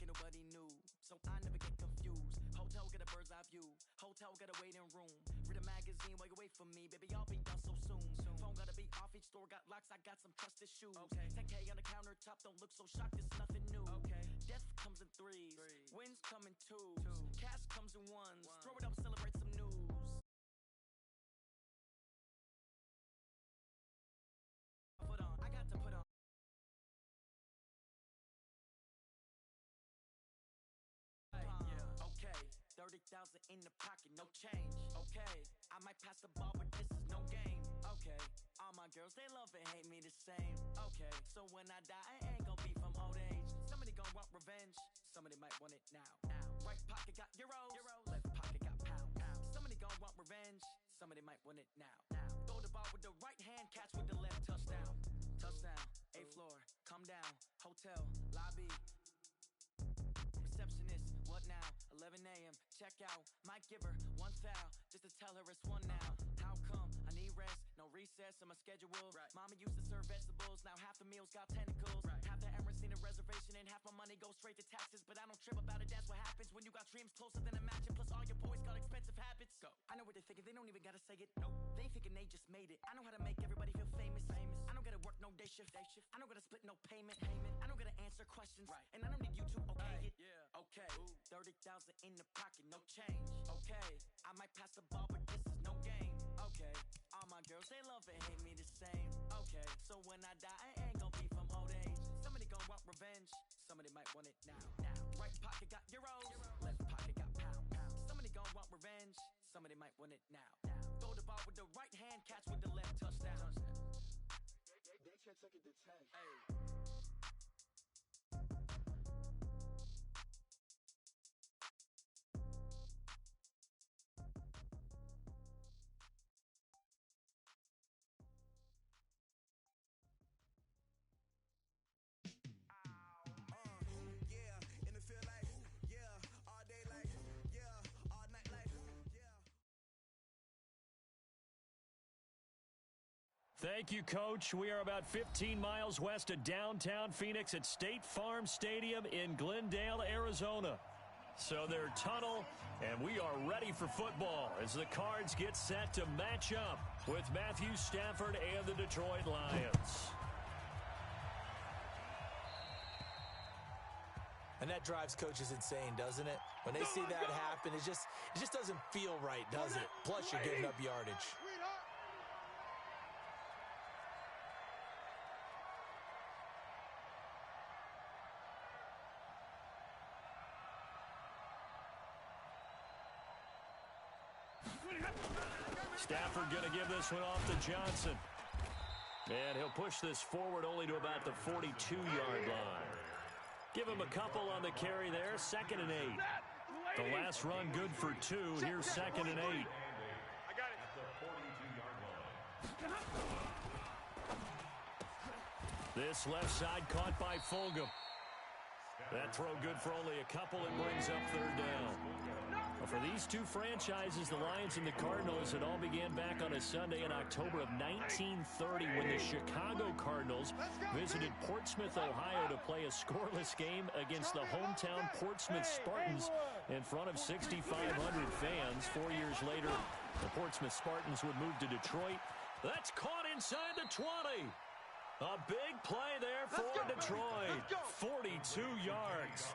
ain't nobody new, so I never get confused. Hotel got a bird's eye view, hotel got a waiting room. Read a magazine while you wait for me, baby, I'll be done so soon. Phone gotta be off, each store got locks, I got some trusted shoes. 10K on the countertop, don't look so shocked, it's nothing new. Death comes in threes, wins come in twos, cash comes in ones. Throw it up, celebrate some news. Put on, I got to put on. 30,000 in the pocket, no change. Okay, I might pass the ball, but this is no game. Okay, all my girls, they love and hate me the same. Okay, so when I die, I ain't gon' be from old age. Somebody gon' want revenge, somebody might want it now. Right pocket got euros, left pocket got pounds. Somebody gon' want revenge, somebody might want it now. Throw the ball with the right hand, catch with the left, touchdown. Touchdown, A floor, come down, hotel, lobby. Receptionist, what now? 11 a.m. Check out. Might give her one foul just to tell her it's one now. How come? I need rest, no recess in my schedule. Mama used to serve vegetables, now half the meals got tentacles. Half the Emirates need a reservation and half my money goes straight to taxes. But I don't trip about it, that's what happens when you got dreams closer than a matching. Plus all your boys got expensive habits. Go. I know what they're thinking, they don't even gotta say it. Nope. They thinking they just made it. I know how to make everybody feel famous. I don't gotta work no day shift. I don't gotta split no payment. I don't gotta answer questions. And I don't need you to okay it. Okay, 30,000 in the pocket, no change. Okay, I might pass the ball, but this is no game. Okay, all my girls, they love and hate me the same. Okay, so when I die, I ain't gon' be from old age. Somebody gon' want revenge, somebody might want it now. Right pocket got euros, left pocket got pounds. Somebody gon' want revenge, somebody might want it now. Throw the ball with the right hand, catch with the left, touchdown. They took it to 10. Hey. Thank you, Coach. We are about 15 miles west of downtown Phoenix at State Farm Stadium in Glendale, Arizona. So they're tunnel, and we are ready for football as the Cards get set to match up with Matthew Stafford and the Detroit Lions. And that drives coaches insane, doesn't it? When they see that happen, it just doesn't feel right, does it? Plus, you're giving up yardage. Stafford going to give this one off to Johnson. And he'll push this forward only to about the 42-yard line. Give him a couple on the carry there. 2nd and 8. The last run good for 2. Here's 2nd and 8. This left side caught by Fulgham. That throw good for only a couple and brings up 3rd down. Well, for these two franchises, the Lions and the Cardinals, it all began back on a Sunday in October of 1930 when the Chicago Cardinals visited Portsmouth, Ohio to play a scoreless game against the hometown Portsmouth Spartans in front of 6,500 fans. 4 years later, the Portsmouth Spartans would move to Detroit. That's caught inside the 20. A big play there for Detroit. 42 yards.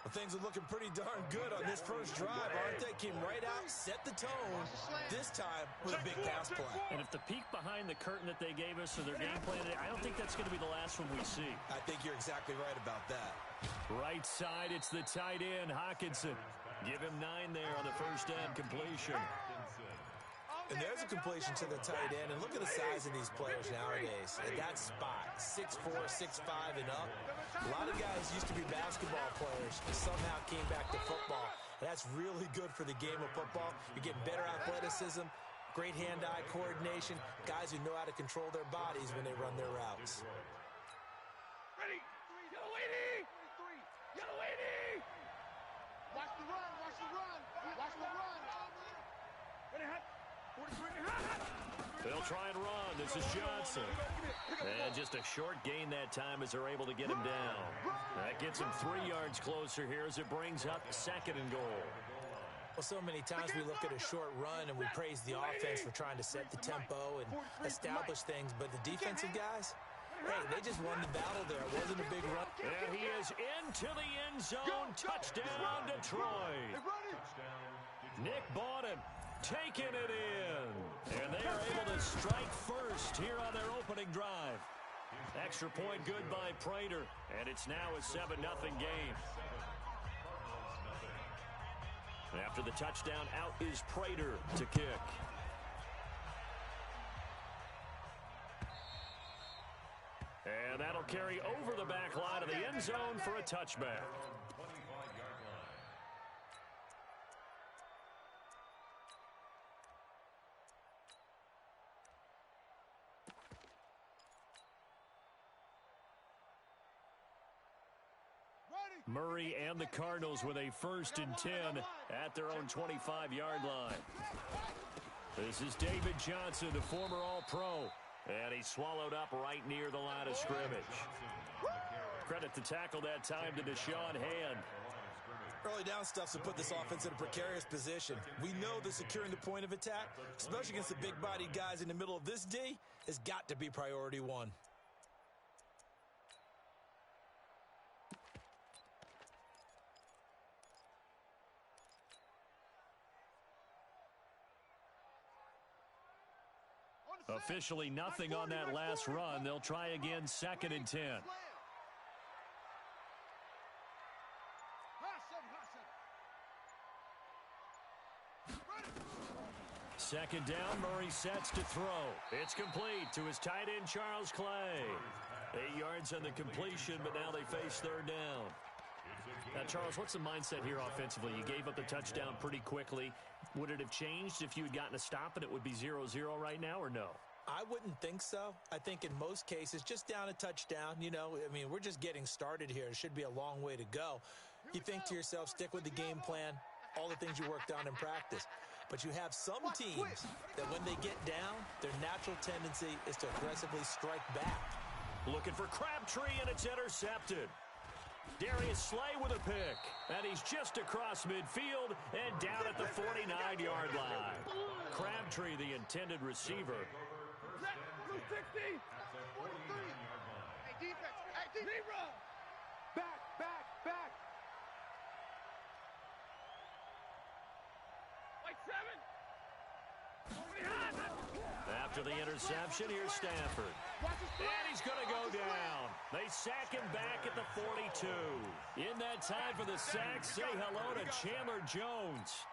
Well, things are looking pretty darn good on this first drive, aren't they? Came right out, set the tone, this time with a big pass play. And if the peek behind the curtain that they gave us of their game plan, I don't think that's going to be the last one we see. I think you're exactly right about that. Right side, it's the tight end, Hockenson. Give him 9 there on the first down completion. And there's a completion to the tight end. And look at the size of these players nowadays. At that spot, 6'4", 6'5", and up. A lot of guys used to be basketball players and somehow came back to football. And that's really good for the game of football. You're getting better athleticism, great hand-eye coordination, guys who know how to control their bodies when they run their routes. Ready? Yellow lady! Yellow lady! Watch the run, watch the run, watch the run. Ready, hot. They'll They'll try and run. This is Johnson. And just a short gain that time as they're able to get him down. That gets him 3 yards closer here as it brings up 2nd and goal. Well, so many times we look at a short run and we praise the offense for trying to set the tempo and establish things, but the defensive guys, hey, they just won the battle there. It wasn't a big run. And he is into the end zone. Touchdown, Detroit. Nick Bawden taking it in. And they are able to strike first here on their opening drive. Extra point good by Prater. And it's now a 7-0 game. After the touchdown, out is Prater to kick. And that'll carry over the back line of the end zone for a touchback. Murray and the Cardinals with a 1st and 10 at their own 25-yard line. This is David Johnson, the former All-Pro, and he's swallowed up right near the line of scrimmage. Credit the tackle that time to Deshaun Hand. Early down stuff to put this offense in a precarious position. We know that securing the point of attack, especially against the big-bodied guys in the middle of this D, has got to be priority one. Officially nothing on that last run. They'll try again, 2nd and 10. Second down, Murray sets to throw. It's complete to his tight end, Charles Clay. 8 yards on the completion, but now they face 3rd down. Now, Charles, what's the mindset here offensively? You gave up the touchdown pretty quickly. Would it have changed if you had gotten a stop and it would be 0-0 right now, or no? I wouldn't think so. I think in most cases, just down a touchdown, you know, I mean, we're just getting started here. It should be a long way to go. You think to yourself, stick with the game plan, all the things you worked on in practice. But you have some teams that when they get down, their natural tendency is to aggressively strike back. Looking for Crabtree, and it's intercepted. Darius Slay with a pick, and he's just across midfield and down at the 49-yard line. Crabtree, the intended receiver. Blue 60. 43. Hey, defense. Hey, zero. Back. Like 7. After the interception, here's Stafford. And he's going to go down. They sack him back at the 42. In that time for the sack, say hello to Chandler Jones.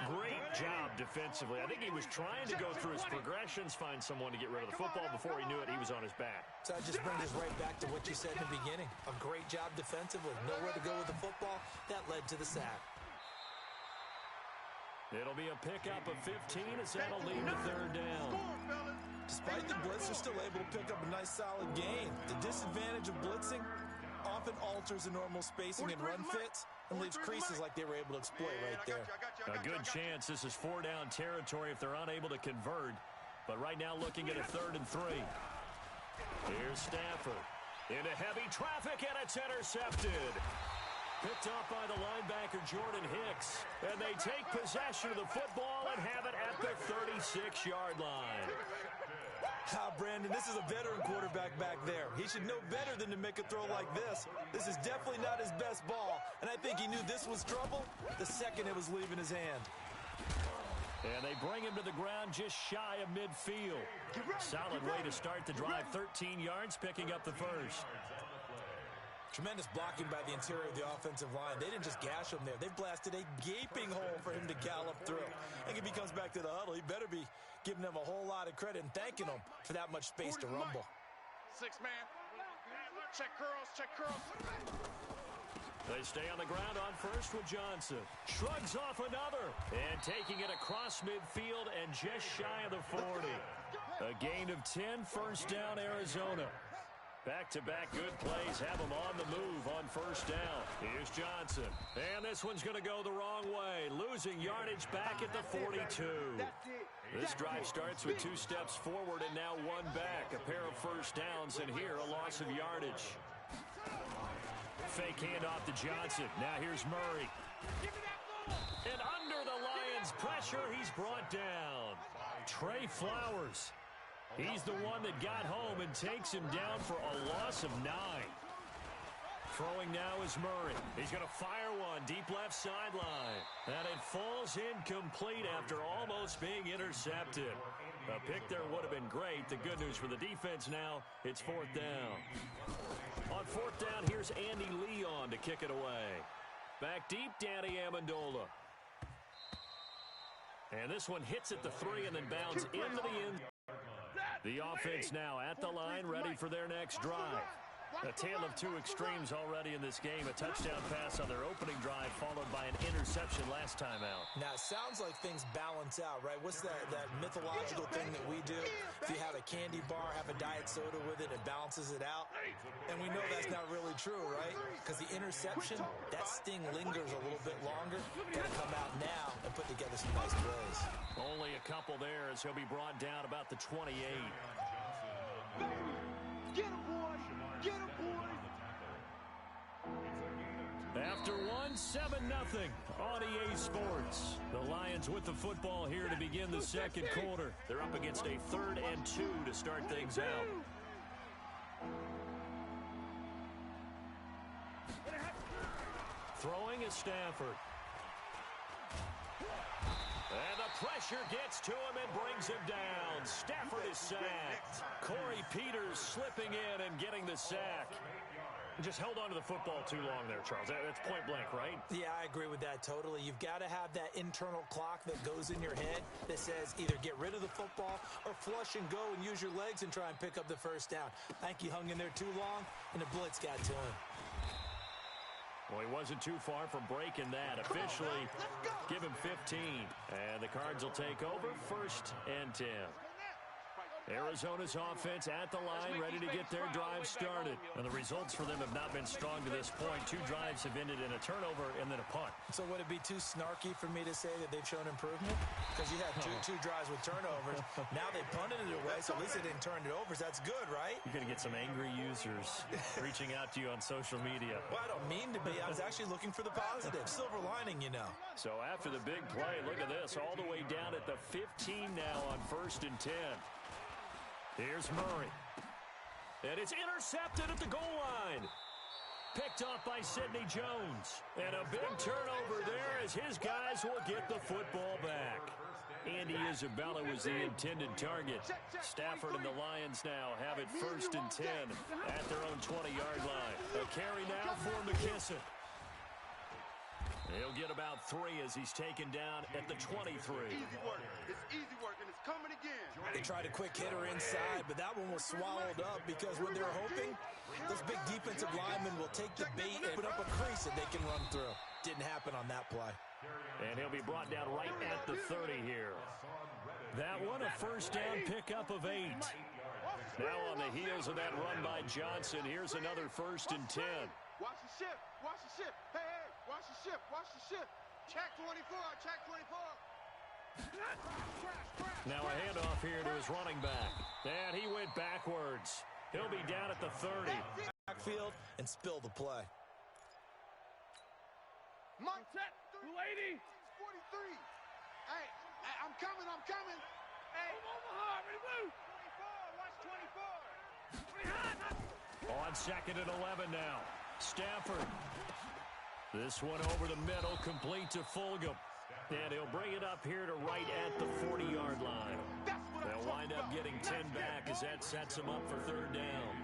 Great job defensively. I think he was trying to go through his progressions, find someone to get rid of the football. Before he knew it, he was on his back. So that just brings us right back to what you said in the beginning. A great job defensively. Nowhere to go with the football. That led to the sack. It'll be a pickup of 15 as that'll lead to 3rd down. Despite the blitz, they're still able to pick up a nice solid gain. The disadvantage of blitzing often alters the normal spacing and run fits and leaves creases like they were able to exploit right there. A good chance this is 4-down territory if they're unable to convert. But right now looking at a 3rd and 3. Here's Stafford. Into heavy traffic, and it's intercepted. Picked up by the linebacker, Jordan Hicks. And they take possession of the football and have it at the 36-yard line. Brandon, this is a veteran quarterback back there. He should know better than to make a throw like this. This is definitely not his best ball, and I think he knew this was trouble the second it was leaving his hand. And they bring him to the ground just shy of midfield. Solid way to start the drive, 13 yards, picking up the first. Tremendous blocking by the interior of the offensive line. They didn't just gash him there. They blasted a gaping hole for him to gallop through. I think if he comes back to the huddle, he better be giving them a whole lot of credit and thanking them for that much space to rumble. 6-man. Check curls. They stay on the ground on first with Johnson. Shrugs off another. And taking it across midfield and just shy of the 40. A gain of 10, 1st down, Arizona. Back-to-back good plays have them on the move on first down. Here's Johnson. And this one's going to go the wrong way. Losing yardage back at the 42. This drive starts with 2 steps forward and now 1 back. A pair of first downs and here a loss of yardage. Fake handoff to Johnson. Now here's Murray. And under the Lions' pressure, he's brought down. Trey Flowers. He's the one that got home and takes him down for a loss of 9. Throwing now is Murray. He's going to fire one deep left sideline. And it falls incomplete after almost being intercepted. A pick there would have been great. The good news for the defense now, it's 4th down. On 4th down, here's Andy Leon to kick it away. Back deep, Danny Amendola. And this one hits at the 3 and then bounds into the end. The offense now at the line, ready for their next drive. A tale of 2 extremes already in this game. A touchdown pass on their opening drive, followed by an interception last time out. Now, it sounds like things balance out, right? What's that mythological thing that we do? If you have a candy bar, have a diet soda with it, it balances it out. And we know that's not really true, right? Because the interception, that sting lingers a little bit longer. Got to come out now and put together some nice plays. Only a couple there as he'll be brought down about the 28. Get him, boy! Get him, boy! After 7-0 on EA Sports. The Lions with the football here to begin the second quarter. They're up against a 3rd and 2 to start things out. Throwing is Stafford. And the pressure gets to him and brings him down. Stafford is sacked. Corey Peters slipping in and getting the sack. Just held on to the football too long there, Charles. That's point blank, right? Yeah, I agree with that totally. You've got to have that internal clock that goes in your head that says either get rid of the football or flush and go and use your legs and try and pick up the first down. I think he hung in there too long, and the blitz got to him. Well, he wasn't too far from breaking that. Officially, give him 15. And the Cards will take over 1st and 10. Arizona's offense at the line, ready to get their drive started. And the results for them have not been strong to this point. 2 drives have ended in a turnover and then a punt. So would it be too snarky for me to say that they've shown improvement? Because you had two drives with turnovers. Now they punted it away, so at least they didn't turn it over. So that's good, right? You're going to get some angry users reaching out to you on social media. Well, I don't mean to be. I was actually looking for the positive. Silver lining, you know. So after the big play, look at this. All the way down at the 15 now on 1st and 10. Here's Murray. And it's intercepted at the goal line. Picked off by Sidney Jones. And a big turnover there as his guys will get the football back. Andy Isabella was the intended target. Stafford and the Lions now have it 1st and 10 at their own 20-yard line. A carry now for McKissick. He'll get about 3 as he's taken down at the 23. Easy work. It's easy work, and it's coming again. They tried a quick hitter inside, but that one was swallowed up because what they're hoping, those big defensive linemen will take the bait and put up a crease that they can run through. Didn't happen on that play. And he'll be brought down right at the 30 here. That one a first down pickup of 8. Now on the heels of that run by Johnson, here's another 1st and 10. Watch the ship. Watch the ship. Hey, hey. Watch the ship. Watch the ship. Check 24. Check 24. Now a handoff here to his running back. And he went backwards. He'll be down at the 30. Backfield and spill the play. Mike, set. Lady. 43. Hey, I'm coming. I'm coming. Hey. Omaha, ready to move. 24. Watch 24. On 2nd and 11 now. Stafford. This one over the middle, complete to Fulgham. And he'll bring it up here to right at the 40-yard line. They'll wind up getting 10 back as that sets them up for 3rd down.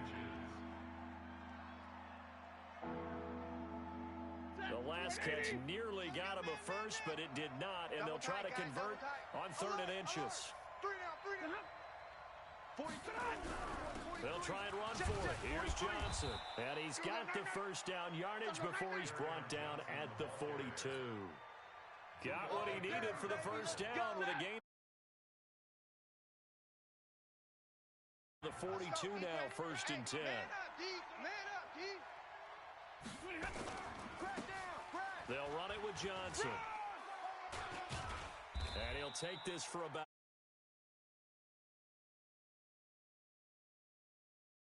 The last catch nearly got him a first, but it did not, and they'll try to convert on 3rd and inches. They'll try and run for it. Here's Johnson. And he's got the first down yardage before he's brought down at the 42. Got what he needed for the first down with a gain. The 42 now, 1st and 10. D. Man up, D. Crack down, crack. They'll run it with Johnson. And he'll take this for about